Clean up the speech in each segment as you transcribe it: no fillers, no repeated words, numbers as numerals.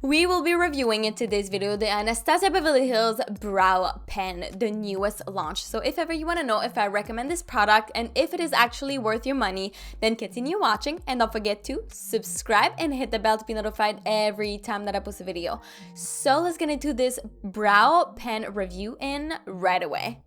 We will be reviewing in today's video the Anastasia Beverly Hills Brow Pen, the newest launch. So if ever you want to know if I recommend this product and if it is actually worth your money, then continue watching and don't forget to subscribe and hit the bell to be notified every time that I post a video. So let's get into this brow pen review in right away.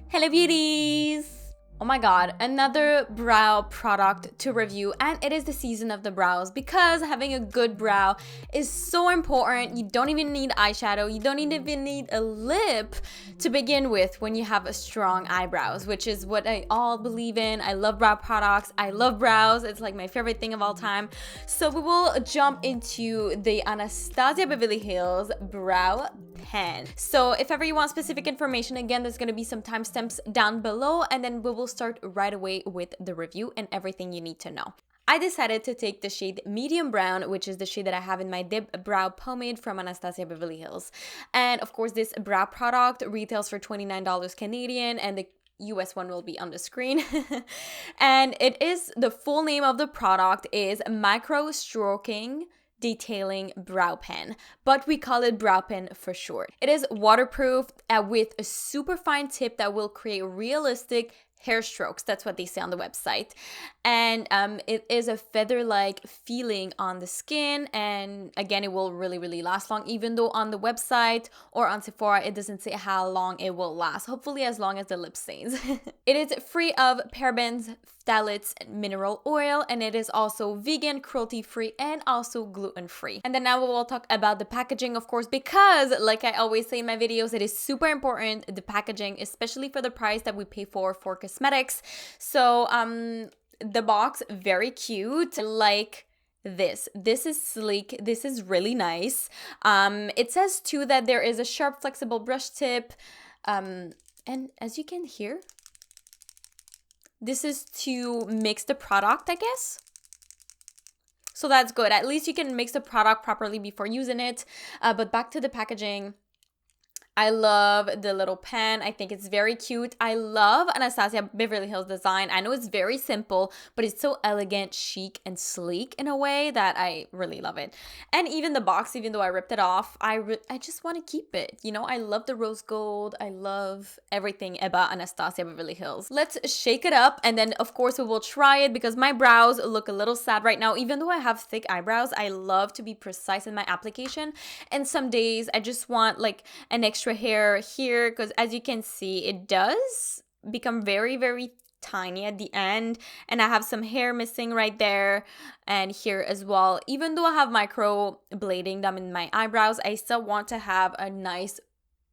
Hello beauties! Oh my god, another brow product to review, and it is the season of the brows because having a good brow is so important. You don't even need eyeshadow, you don't even need a lip to begin with when you have a strong eyebrows, which is what I all believe in. I love brow products, I love brows, it's like my favorite thing of all time. So we will jump into the Anastasia Beverly Hills Brow Pen. So if ever you want specific information, again, there's going to be some timestamps down below, and then we will start right away with the review and everything you need to know. I decided to take the shade medium brown, which is the shade that I have in my dip brow pomade from Anastasia Beverly Hills. And of course, this brow product retails for $29 Canadian, and the US one will be on the screen. And it is, the full name of the product is Micro Stroking Detailing Brow Pen, but we call it brow pen for short. It is waterproof with a super fine tip that will create realistic hair strokes. That's what they say on the website. And it is a feather-like feeling on the skin, and again, it will really last long, even though on the website or on Sephora it doesn't say how long it will last. Hopefully as long as the lip stains. It is free of parabens, phthalates, and mineral oil, and it is also vegan, cruelty-free, and also gluten-free. And then now we will talk about the packaging, of course, because like I always say in my videos, it is super important, the packaging, especially for the price that we pay for cosmetics. So the box, very cute. Like this is sleek, this is really nice. It says too that there is a sharp flexible brush tip, and as you can hear, this is to mix the product, I guess. So that's good. At least you can mix the product properly before using it. But back to the packaging. I love the little pen. I think it's very cute. I love Anastasia Beverly Hills design. I know it's very simple, but it's so elegant, chic, and sleek in a way that I really love it. And even the box, even though I ripped it off, I just want to keep it. You know, I love the rose gold. I love everything about Anastasia Beverly Hills. Let's shake it up, and then of course we will try it because my brows look a little sad right now. Even though I have thick eyebrows, I love to be precise in my application. And some days I just want like an extra hair here, because as you can see, it does become very tiny at the end, and I have some hair missing right there and here as well. Even though I have micro blading them in my eyebrows, I still want to have a nice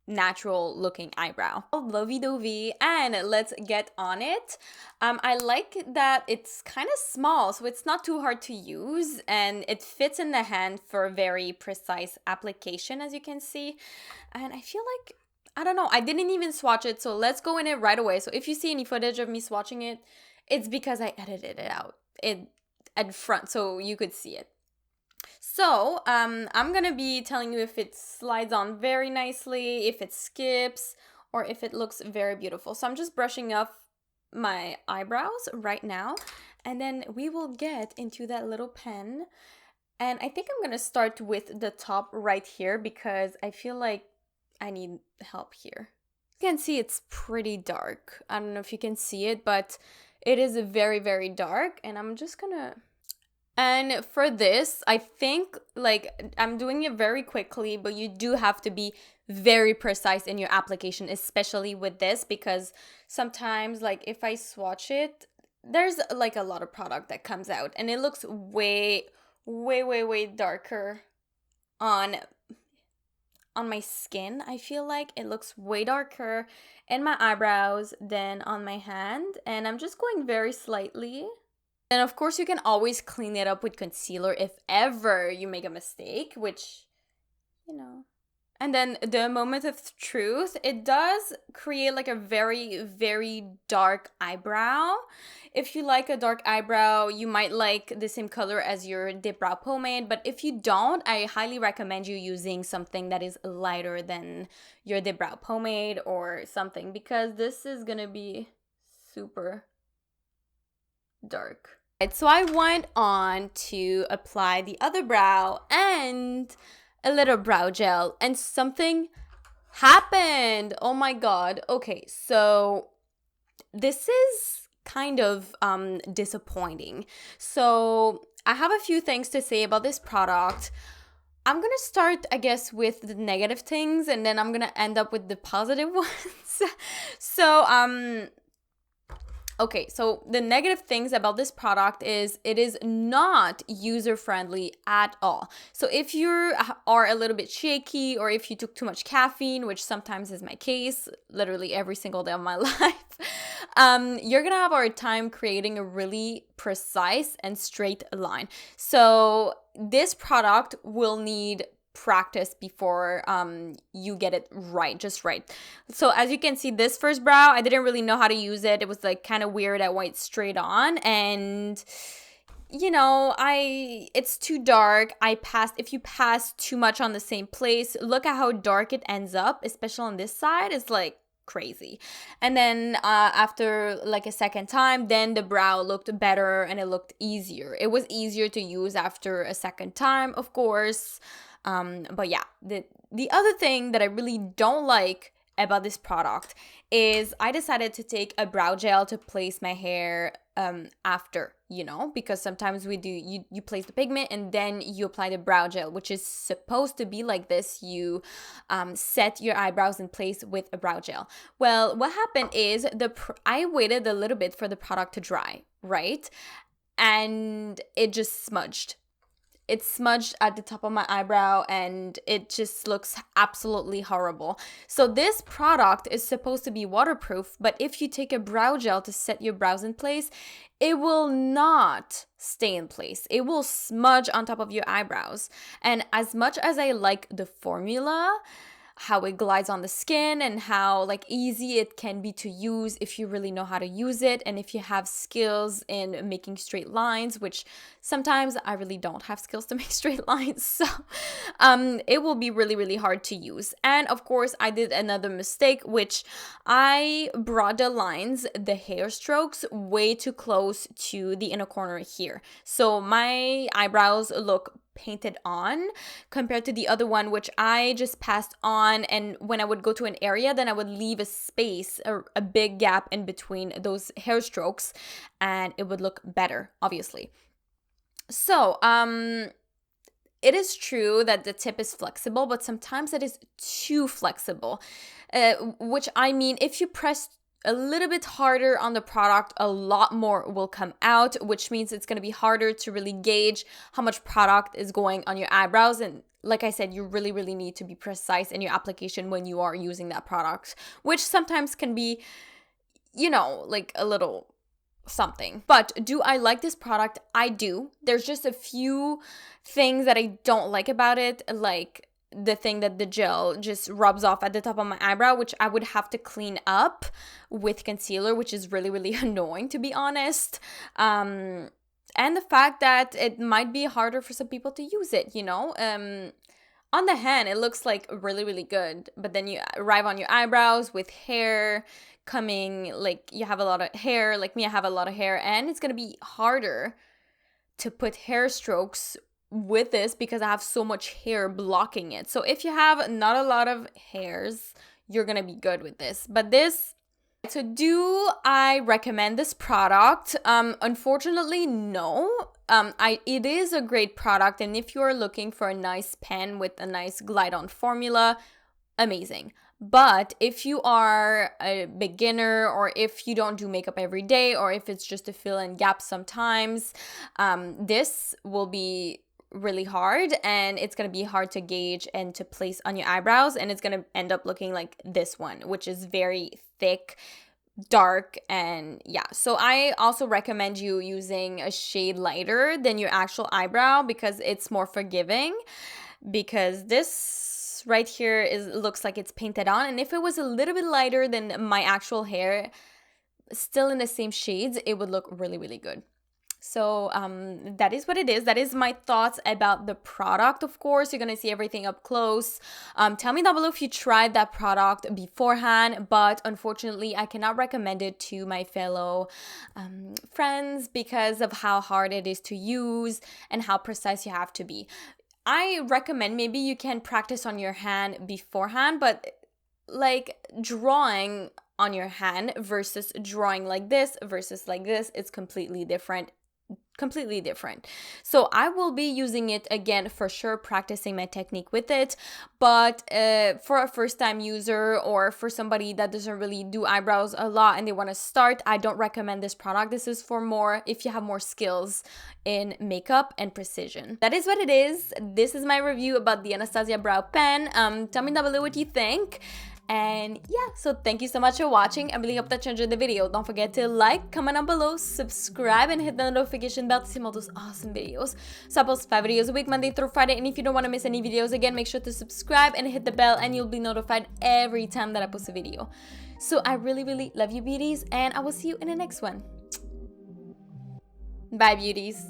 natural looking eyebrow. Lovey-dovey, and let's get on it. I like that it's kind of small, so it's not too hard to use, and it fits in the hand for a very precise application, as you can see. And I feel like, I don't know, I didn't even swatch it, so let's go in it right away. So if you see any footage of me swatching it, it's because I edited it out at front so you could see it. So I'm gonna be telling you if it slides on very nicely, if it skips, or if it looks very beautiful. So I'm just brushing up my eyebrows right now, and then we will get into that little pen. And I think I'm gonna start with the top right here because I feel like I need help here. You can see it's pretty dark. I don't know if you can see it, but it is very dark, and I'm just gonna... And for this, I think, like, I'm doing it very quickly, but you do have to be very precise in your application, especially with this, because sometimes, like, if I swatch it, there's, like, a lot of product that comes out, and it looks way darker on my skin. I feel like it looks way darker in my eyebrows than on my hand, and I'm just going very slightly. And of course, you can always clean it up with concealer if ever you make a mistake, which, you know. And then the moment of truth, it does create like a very dark eyebrow. If you like a dark eyebrow, you might like the same color as your dip brow pomade. But if you don't, I highly recommend you using something that is lighter than your dip brow pomade or something, because this is gonna be super dark. Right, so I went on to apply the other brow and a little brow gel, and something happened. Oh my god. Okay, so this is kind of disappointing. So I have a few things to say about this product. I'm gonna start, I guess, with the negative things, and then I'm gonna end up with the positive ones. So okay, so the negative things about this product is it is not user-friendly at all. So if you are a little bit shaky, or if you took too much caffeine, which sometimes is my case, literally every single day of my life, you're gonna have a hard time creating a really precise and straight line. So this product will need practice before you get it right, just right. So as you can see, this first brow, I didn't really know how to use it. It was like kind of weird. I went straight on, and you know, it's too dark. If you pass too much on the same place, look at how dark it ends up, especially on this side. It's like crazy. And then after like a second time, then the brow looked better and it looked easier. It was easier to use after a second time, of course. But yeah, the other thing that I really don't like about this product is I decided to take a brow gel to place my hair after, you know, because sometimes you place the pigment and then you apply the brow gel, which is supposed to be like this. You set your eyebrows in place with a brow gel. Well, what happened is I waited a little bit for the product to dry, right? And it just smudged. It smudged at the top of my eyebrow, and it just looks absolutely horrible. So this product is supposed to be waterproof, but if you take a brow gel to set your brows in place, it will not stay in place. It will smudge on top of your eyebrows. And as much as I like the formula, how it glides on the skin and how like easy it can be to use if you really know how to use it, and if you have skills in making straight lines, which sometimes I really don't have skills to make straight lines, so it will be really, really hard to use. And of course, I did another mistake, which I brought the lines, the hair strokes, way too close to the inner corner here. So my eyebrows look painted on compared to the other one, which I just passed on, and when I would go to an area, then I would leave a space or a big gap in between those hair strokes, and it would look better, obviously. So it is true that the tip is flexible, but sometimes it is too flexible, which I mean, if you press a little bit harder on the product, a lot more will come out, which means it's going to be harder to really gauge how much product is going on your eyebrows. And like I said, you really, really need to be precise in your application when you are using that product, which sometimes can be, you know, like a little something. But do I like this product? I do. There's just a few things that I don't like about it, like the thing that the gel just rubs off at the top of my eyebrow, which I would have to clean up with concealer, which is really, really annoying, to be honest. And the fact that it might be harder for some people to use it, you know. On the hand, it looks like really, really good, but then you arrive on your eyebrows with hair coming, like you have a lot of hair, like me, I have a lot of hair, and it's gonna be harder to put hair strokes with this because I have so much hair blocking it. So if you have not a lot of hairs, you're gonna be good with this. But so do I recommend this product? Unfortunately, no. It is a great product, and if you are looking for a nice pen with a nice glide on formula, amazing. But if you are a beginner, or if you don't do makeup every day, or if it's just to fill in gaps sometimes, this will be really hard, and it's going to be hard to gauge and to place on your eyebrows, and it's going to end up looking like this one, which is very thick, dark, and yeah. So I also recommend you using a shade lighter than your actual eyebrow because it's more forgiving, because this right here looks like it's painted on, and if it was a little bit lighter than my actual hair, still in the same shades, it would look really, really good. So that is what it is. That is my thoughts about the product. Of course, you're gonna see everything up close. Tell me down below if you tried that product beforehand, but unfortunately I cannot recommend it to my fellow friends because of how hard it is to use and how precise you have to be. I recommend maybe you can practice on your hand beforehand, but like drawing on your hand versus drawing like this versus like this, it's completely different. So I will be using it again for sure, practicing my technique with it, but for a first time user or for somebody that doesn't really do eyebrows a lot and they want to start, I don't recommend this product. This is for more if you have more skills in makeup and precision. That is what it is. This is my review about the Anastasia brow pen. Tell me down below what you think. And yeah, so thank you so much for watching. I really hope that you enjoyed the video. Don't forget to like, comment down below, subscribe, and hit the notification bell to see more of those awesome videos. So I post 5 videos a week, Monday through Friday, and if you don't want to miss any videos, again, make sure to subscribe and hit the bell, and you'll be notified every time that I post a video. So I really, really love you, beauties, and I will see you in the next one. Bye, beauties.